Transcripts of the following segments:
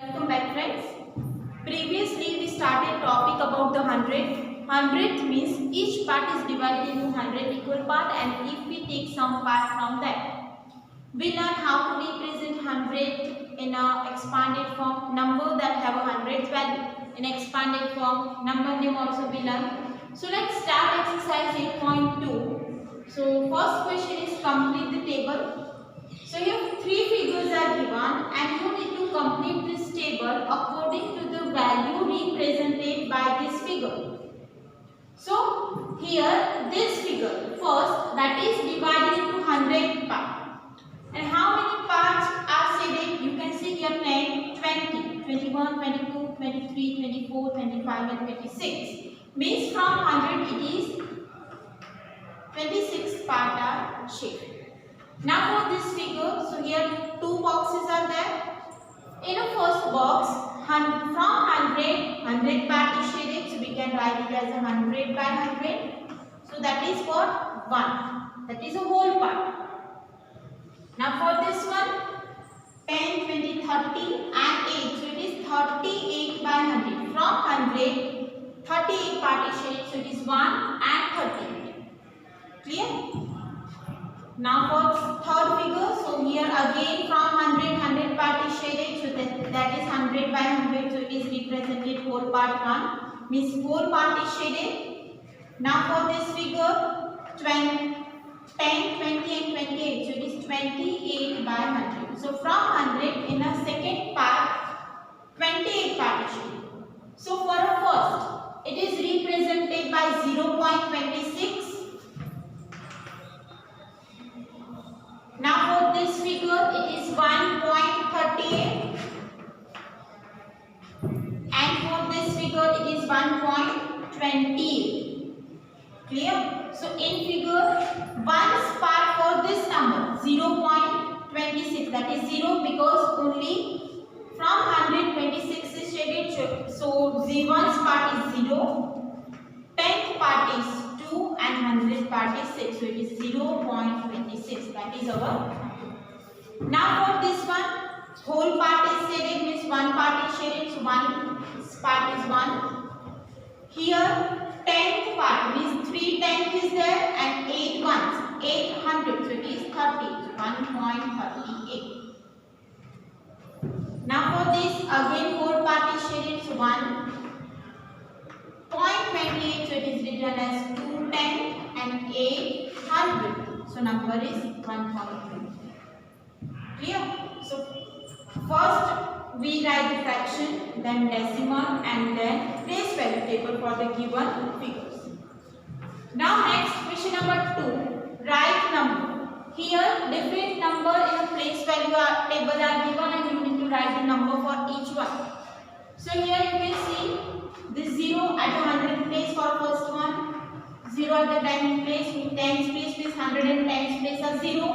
Welcome back, friends. Previously we started topic about the hundred. Hundredth means each part is divided into 100 equal part, and if we take some part from that, we learn how to represent hundred in a expanded form, number that have a hundredth value in expanded form, number name also we learn. So let's start exercise 8.2. So first question is complete the table. So here three figures are given and you need to complete this table according to the value represented by this figure. So here this figure first, that is divided into 100 parts. And how many parts are shaded? You can see here 10, 20, 21, 22, 23, 24, 25 and 26. Means from 100 it is 26 parts are shaded. Now for this figure, so here two boxes are there. In the first box, from 100 part is shaded, so we can write it as 100 by 100. So that is for 1. That is a whole part. Now for this one, 10, 20, 30 and 8. So it is 38 by 100. From 100, 38 part is shaded, so it is 1 and 38. Clear? Now for third figure, so here again from 100 part is shaded, so that is 100 by 100, so it is represented whole part 1, means whole part is shaded. Now for this figure, 10, 20 and 28, so it is 28 by 100. So from 100 in a second part, 28 part is shaded. So for a first, it is represented by 0.26. Now for this figure, it is 1.38 and for this figure, it is 1.28. Clear? So in figure, one part for this number 0.26, that is 0 because only from 126 is shaded, so 1's part is 0, 10th part is 2 and 100th part is 6, so it is 0.26. That is our. Now for this one, whole part is shaded, means one part is shaded, so one part is 1. Here 10th part means 3/10 is there and 8 ones, 800, so it is 30, so 1.38. Now for this again whole part is shaded, so 1.28, so it is written as 210 and 800. So number is 1.20. Clear? So first we write the fraction, then decimal and then place value table for the given figures. Now next question number 2. Write number. Here different number in a place value table are given and you need to write the number for each one. So here you can see this 0 at the 100th place for first one, 0 at the 10th place, 10th place, 100 and 10th place are 0,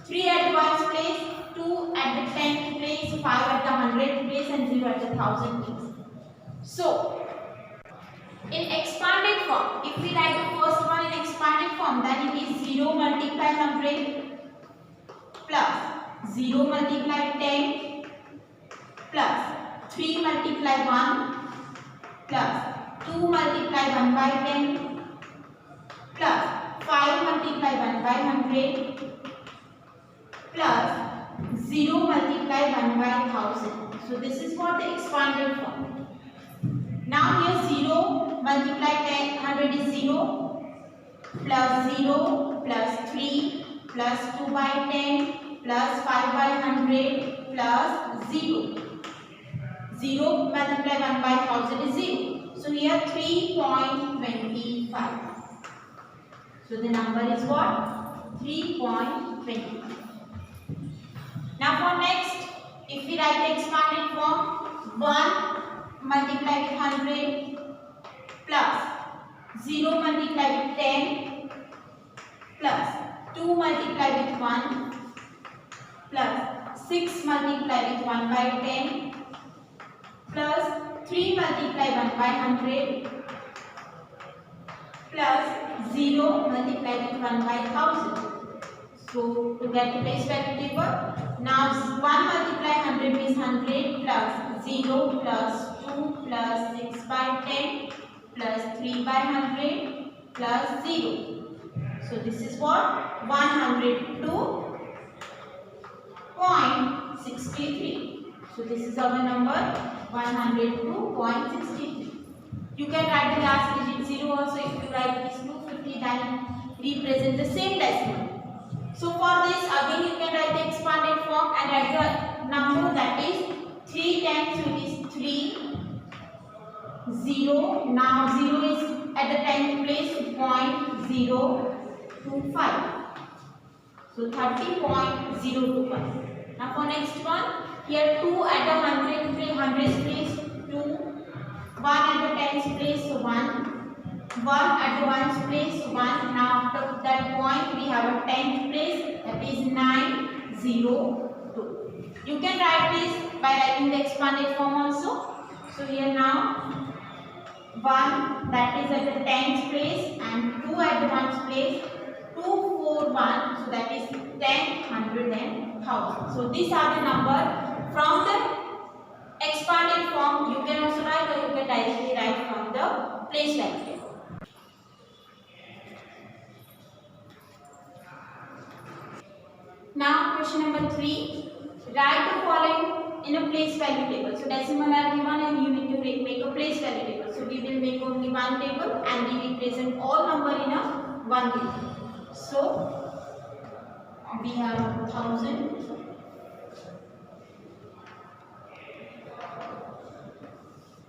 3 at the 1st place, 2 at the 10th place, 5 at the 100th place and 0 at the 1000th place. So, in expanded form, if we write the first one in expanded form, then it is 0 multiplied 100 plus 0 multiplied 10 plus 3 multiplied 1 plus 2 multiplied 1 by 10 plus 5 multiplied 1 by 100 plus 0 multiplied 1 by 1000. So this is for the expanded form. Now here 0 multiplied 10, 100 is 0 plus 0 plus 3 plus 2 by 10 plus 5 by 100 plus 0. 0 multiplied 1 by 1000 is 0. So here 3.25. So the number is what? 3.25. Now for next, if we write the expanded form, 1 multiplied with 100 plus 0 multiplied with 10 plus 2 multiplied with 1 plus 6 multiplied with 1 by 10 plus 3 multiplied 1 by 100 plus 0 multiplied with 1 by 1000. So to get the place value table, now 1 multiplied 100 with means 100 plus 0 plus 2 plus 6 by 10 plus 3 by 100 plus 0. So this is what? 102.63. So this is our number 102.63. You can write the last digit 0 also. If you write this 250, then represent the same decimal. So for this, again you can write the expanded form and write the number, that is 3 times, so it is 3 0. Now 0 is at the 10th place, 0.025. So 30.025. Now for next one, here 2 at the 100th place, 2. 1 at the 10th place, 1. 1 at the 1st place, 1. Now after that point we have a 10th place, that is 902. You can write this by writing the expanded form also. So here now 1, that is at the 10th place, and 2 at the 1st place, 241, so that is 10, 100 and 1000. So these are the number from the expanded form. You can also write, or you can directly write from the place value table. Now question number 3. Write the following in a place value table. So decimal are given and you need to make a place value table. So we will make only one table and we represent all number in a one table. So we have 1000,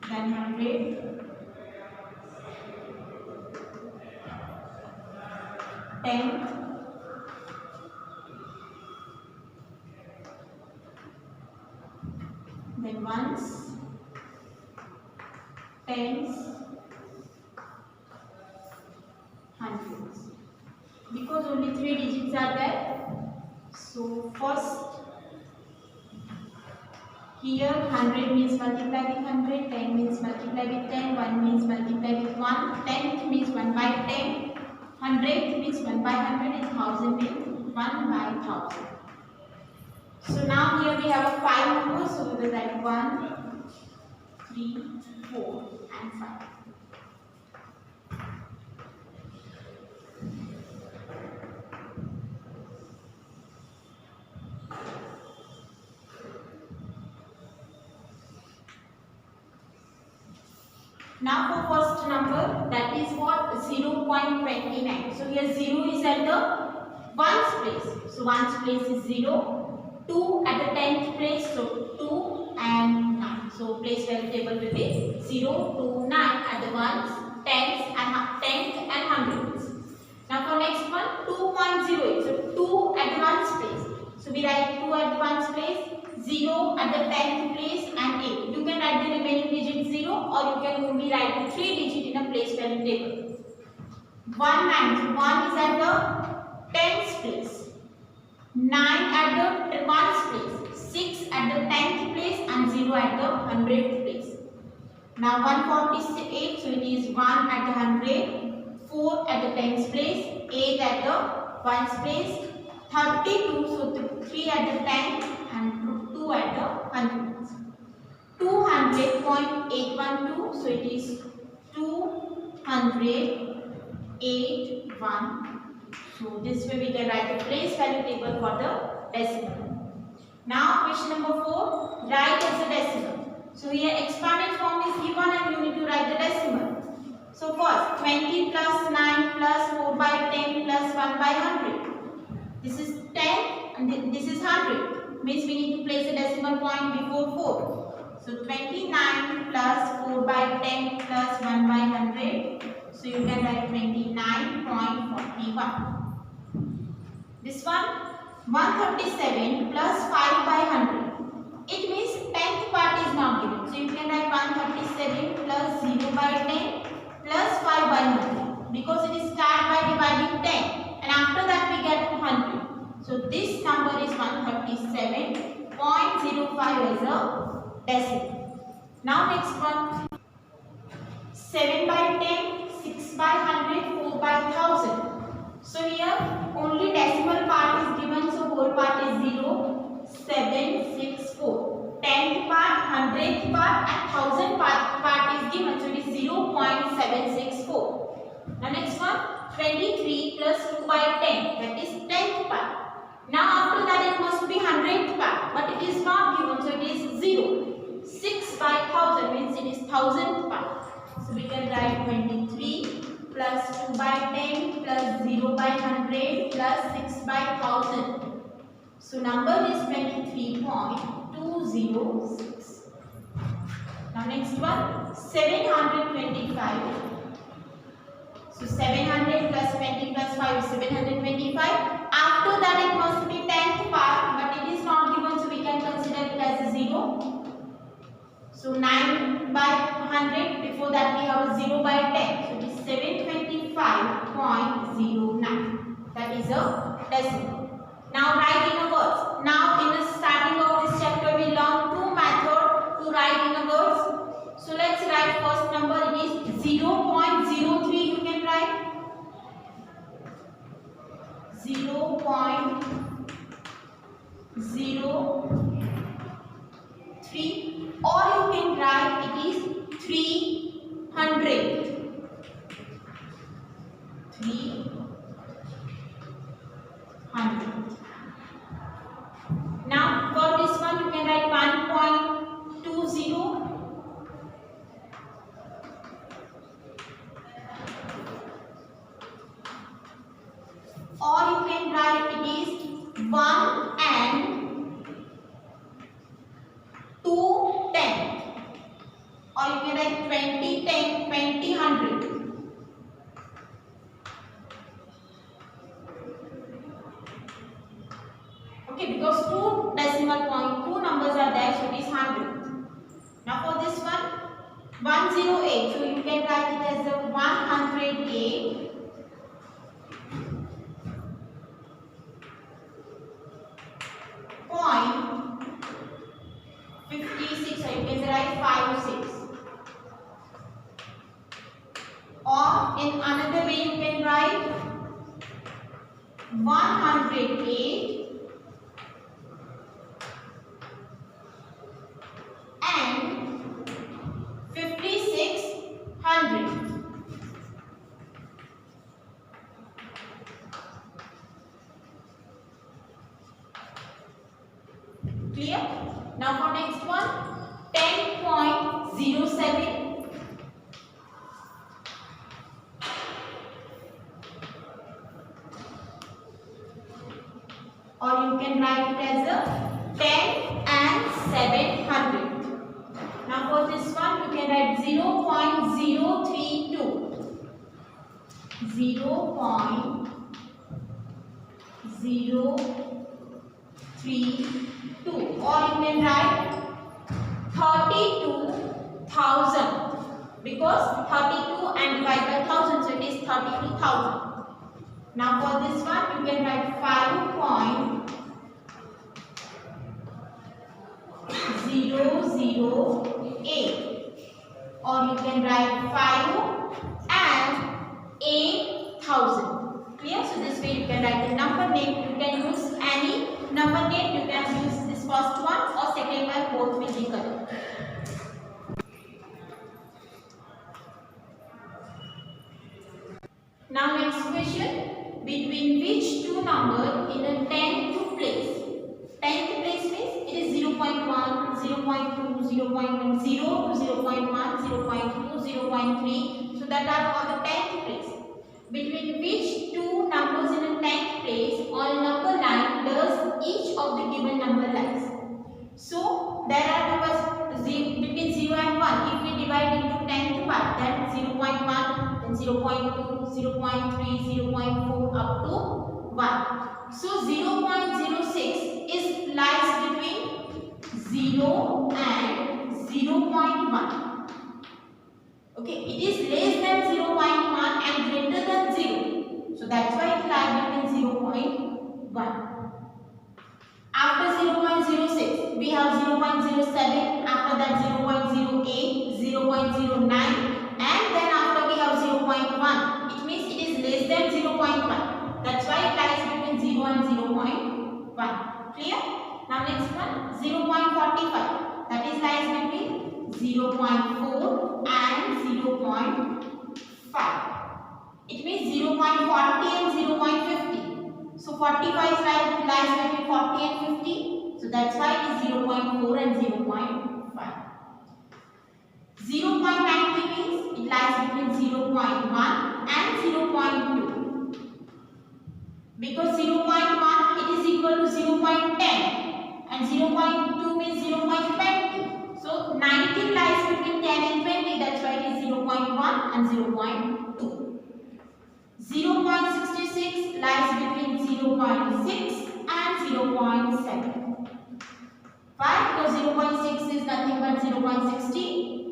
then 100, 10, then ones, tens, hundreds. Because only 3 digits are there, so first here 100 means multiply with 100, 10 means multiply with 10, 1 means multiply with 1, 10th means 1 by 10, 100th means 1 by 100, and 1000 means 1 by 1000. So now here we have a 5 numbers, so we will write 1, 3, 4 and 5. Now for first number, that is what? 0.29. So here 0 is at the ones place. So ones place is 0. 2 at the 10th place, so 2 and 9. So place value table will be 0 to 9 at the ones, 10th and hundreds. Now for next one, 2.08. So 2 at the ones place. So we write 2 at the ones place, 0 at the 10th place and 8. You can write the remaining digit 0 or you can only write the 3 digit in a place value table. 1 9. So 1 is at the 10th place. 9 at the 1st place, 6 at the 10th place and 0 at the 100th place. Now 148, so it is 1 at the 100, 4 at the 10th place, 8 at the 1st place, 32, so 3 at the 10th and 2 at the 100th. 200.812, so it is 208.1. So this way we can write the place value table for the decimal. Now question number 4, write as a decimal. So here expanded form is given and you need to write the decimal. So first 20 plus 9 plus 4 by 10 plus 1 by 100. This is 10 and this is 100. Means we need to place a decimal point before 4. So 29 plus 4 by 10 plus 1 by 100. So you can write 29.41. This one 137 plus 5 by 100. It means 10th part is not given. So you can write 137 plus 0 by 10 plus 5 by 100. Because it is start by dividing 10 and after that we get 100. So this number is 137.05 as a decimal. Now next one, 7 by 10, 6 by 100, 4 by 1000. So here only decimal part is given, so whole part is 0, 7, 6, 4. 10 100th part and 1000th part is given, so it is 0.764. Now next one, 23 plus 2 by 10, that is 10th part. Now after that it must be 100th part, but it is not given, so it is 0. 6 by 1000 means it is 1000th part. So we can write 23 plus 2 by 10 plus 0 by 100 plus 6 by 1000. So number is 23.206. Now next one, 725. So 700 plus 20 plus 5 is 725. After that it must be 10th part, but it is not given, so we can consider it as a 0. So 9 by 100, before that we have a 0 by 10. So it is 725.09. That is a decimal. Now write in a words. Now in the starting of this chapter we learn two methods to write in a words. So let's write first number, it is 0.03. You can write 0.03, or you can write it is 300. 300. Now for this one you can write 1.20, or you can write it is 1 and 2 tenth, or you can write 20 tenth, 20 100. Okay, because two decimal point, two numbers are there, so it is 100. Now for this one, 108, so you can write it as a 108. Point 56, or you can write 56. Or in another way you can write 108 and 5600. Clear? Now for next one, 10.07. Or you can write it as a 10 and 700. Now for this one you can write 0.032. 0.032, or you can write 32,000, because 32 and divided by 1000, so it is 32,000. Now for this one you can write 5.008, or you can write 5 and 8,000. Clear? So this way you can write the number name. You can use any number name. You can use this first one or second one, both will be correct. Now next question, between which two numbers in the 10th place? 10th place means it is 0.1, 0.2, 0.10 to 0.1, 0.2, 0.3. So that are all the 10th place. Between which two numbers in the 10th place on number line does each of the given number lies? So there are numbers between 0 and 1. If we divide into 10th part, then 0.1, then 0.2, 0.3, 0.4 up to 1. So 0.06 is lies between 0 and 0.1. Okay, it is less than 0.1 and greater than 0. So that's why it lies between 0.1. After 0.06, we have 0.07. After that 0.08, 0.09, and then after we have 0.1. It means it is less than 0.1. That's why it lies between 0 and 0.1. Clear? Now next one, 0.45. That is lies between 0.4 and 0.5. It means 0.40 and 0.50. So 45 lies between 40 and 50. So that's why it is 0.4 and 0.5. 0.90 means it lies between 0.1 and 0.2. Because 0.1 it is equal to 0.10 and 0.2 means 0.20. So 90 lies between 10 and 20. That's why it is 0.1 and 0.2. 0.66 lies between 0.6 and 0.7. Why? Because 0.6 is nothing but 0.60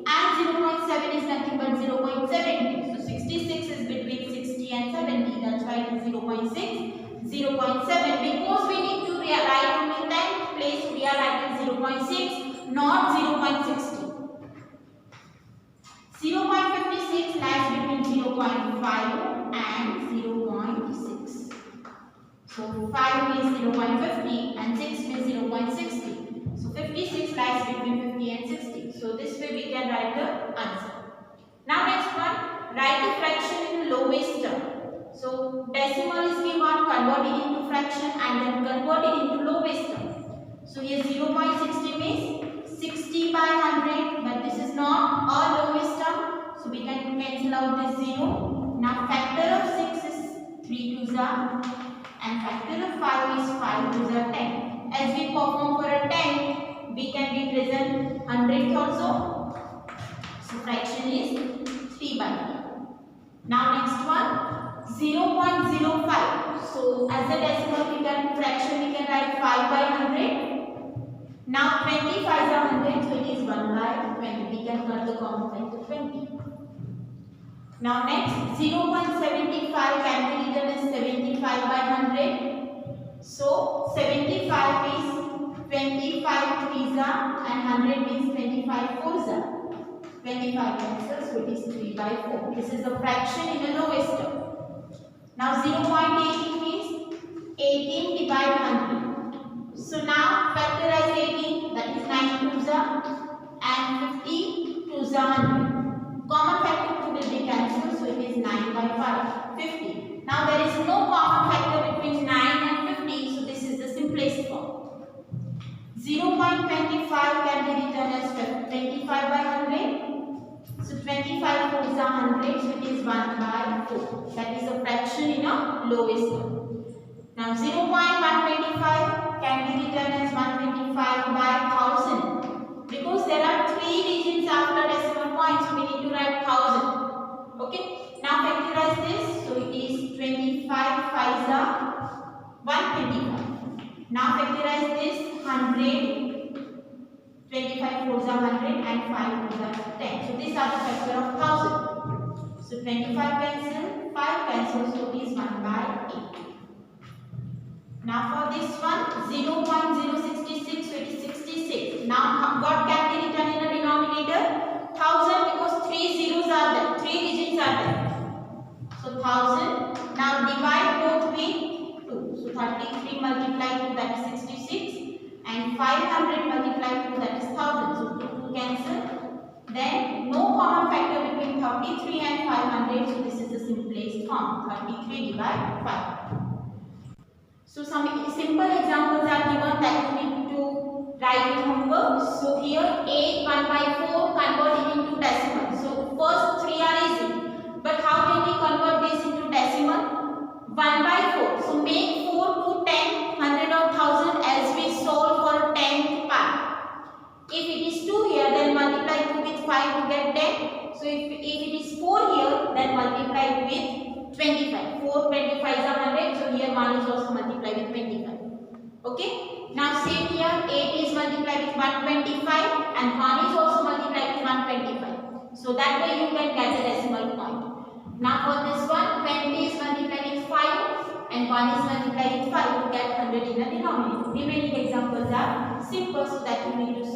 and 0.7 is nothing but 0.70. So 66 is between 60 and 70. That's why it is 0.6, 0.7. Because we need to write in the 10th place, we are writing 0.6, not 0.60. 0.56 lies between 0.5 and 0.6. So 5 means 0.50 and 6 means 0.60. So 56 lies between 50 and 60. So this way we can write the answer. Now next one, write the fraction in lowest term. So decimal is given, convert it into fraction and then convert it into lowest term. So here 0.60 means 60 by 100, but this is not our lowest term. So we can cancel out this 0. Now factor of 6 is 3 2s are and factor of 5 is 5 2s are 10. As we perform for a 10, we can represent 100 also. So fraction is 3 by 5. Now next one, 0.05. So as a decimal we can fraction we can write 5 by 100. Now 25 are 100, so it is 1 by 20. We can cut the common factor 20. Now next, 0.75 can be written as 75 by 100. So 75 is 25 3s are and 100 means 25 4s are. 25 cancels, so it is 3 by 4. This is a fraction in the lowest term. Now 0.18 means 18 divided 100. So now factorize 18, that is 9 2s are and 50 2s are 100. Common factor 2 will be cancelled, so it is 9 by 5, 50. Now there is no common factor between 9 and 50, so this is the simplest form. 0.25 can be written as 25 by 100. So 25 4s are 100, so it is 1 by 4. That is a fraction in a lowest term. Now 0.125 can be written as 125 by 1000. Because there are 3 digits after decimal point, so we need to write 1000. Okay. Now factorize this, so it is 25 5s are 125. Now factorize this 100. 25 4s are 100 and 5 4s are 10. So these are the factor of 1000. So 25 cancel, 5 cancel, so it is 1 by 8. Now for this one, 0.066, so it is 66. Now what can be written in the denominator? 1000, because 3 zeros are there, 3 digits are there. So 1000. Now divide both with 2. So 33 multiplied 2, that is 66. And 500 multiplied 2, that is 1000. So 2 cancel. Then no common factor between 33 and 500. So this is the simplest form. 33 divided 5. So some simple examples are given that you need to write in homework. So here 8 1 by 4 convert it into decimal. So first 3 are easy. But how can we convert this into decimal? 1 by 4. So make 4 to 10, 100 or 1000 as we solve for 10th part. If it is 2 here, then multiply 2 with 5 to get 10. So if it is 4 here, then multiply with 25. 4 25s are 100. So here 1 is also multiplied with 25. Okay. Now same here, 8 is multiplied with 125 and 1 is also multiplied with 125. So that way you can get the decimal point. Now for this one, 20 is multiplied with 5 and 1 is multiplied with 5 to get 100 in the denominator. Remaining examples are simple, so that you need to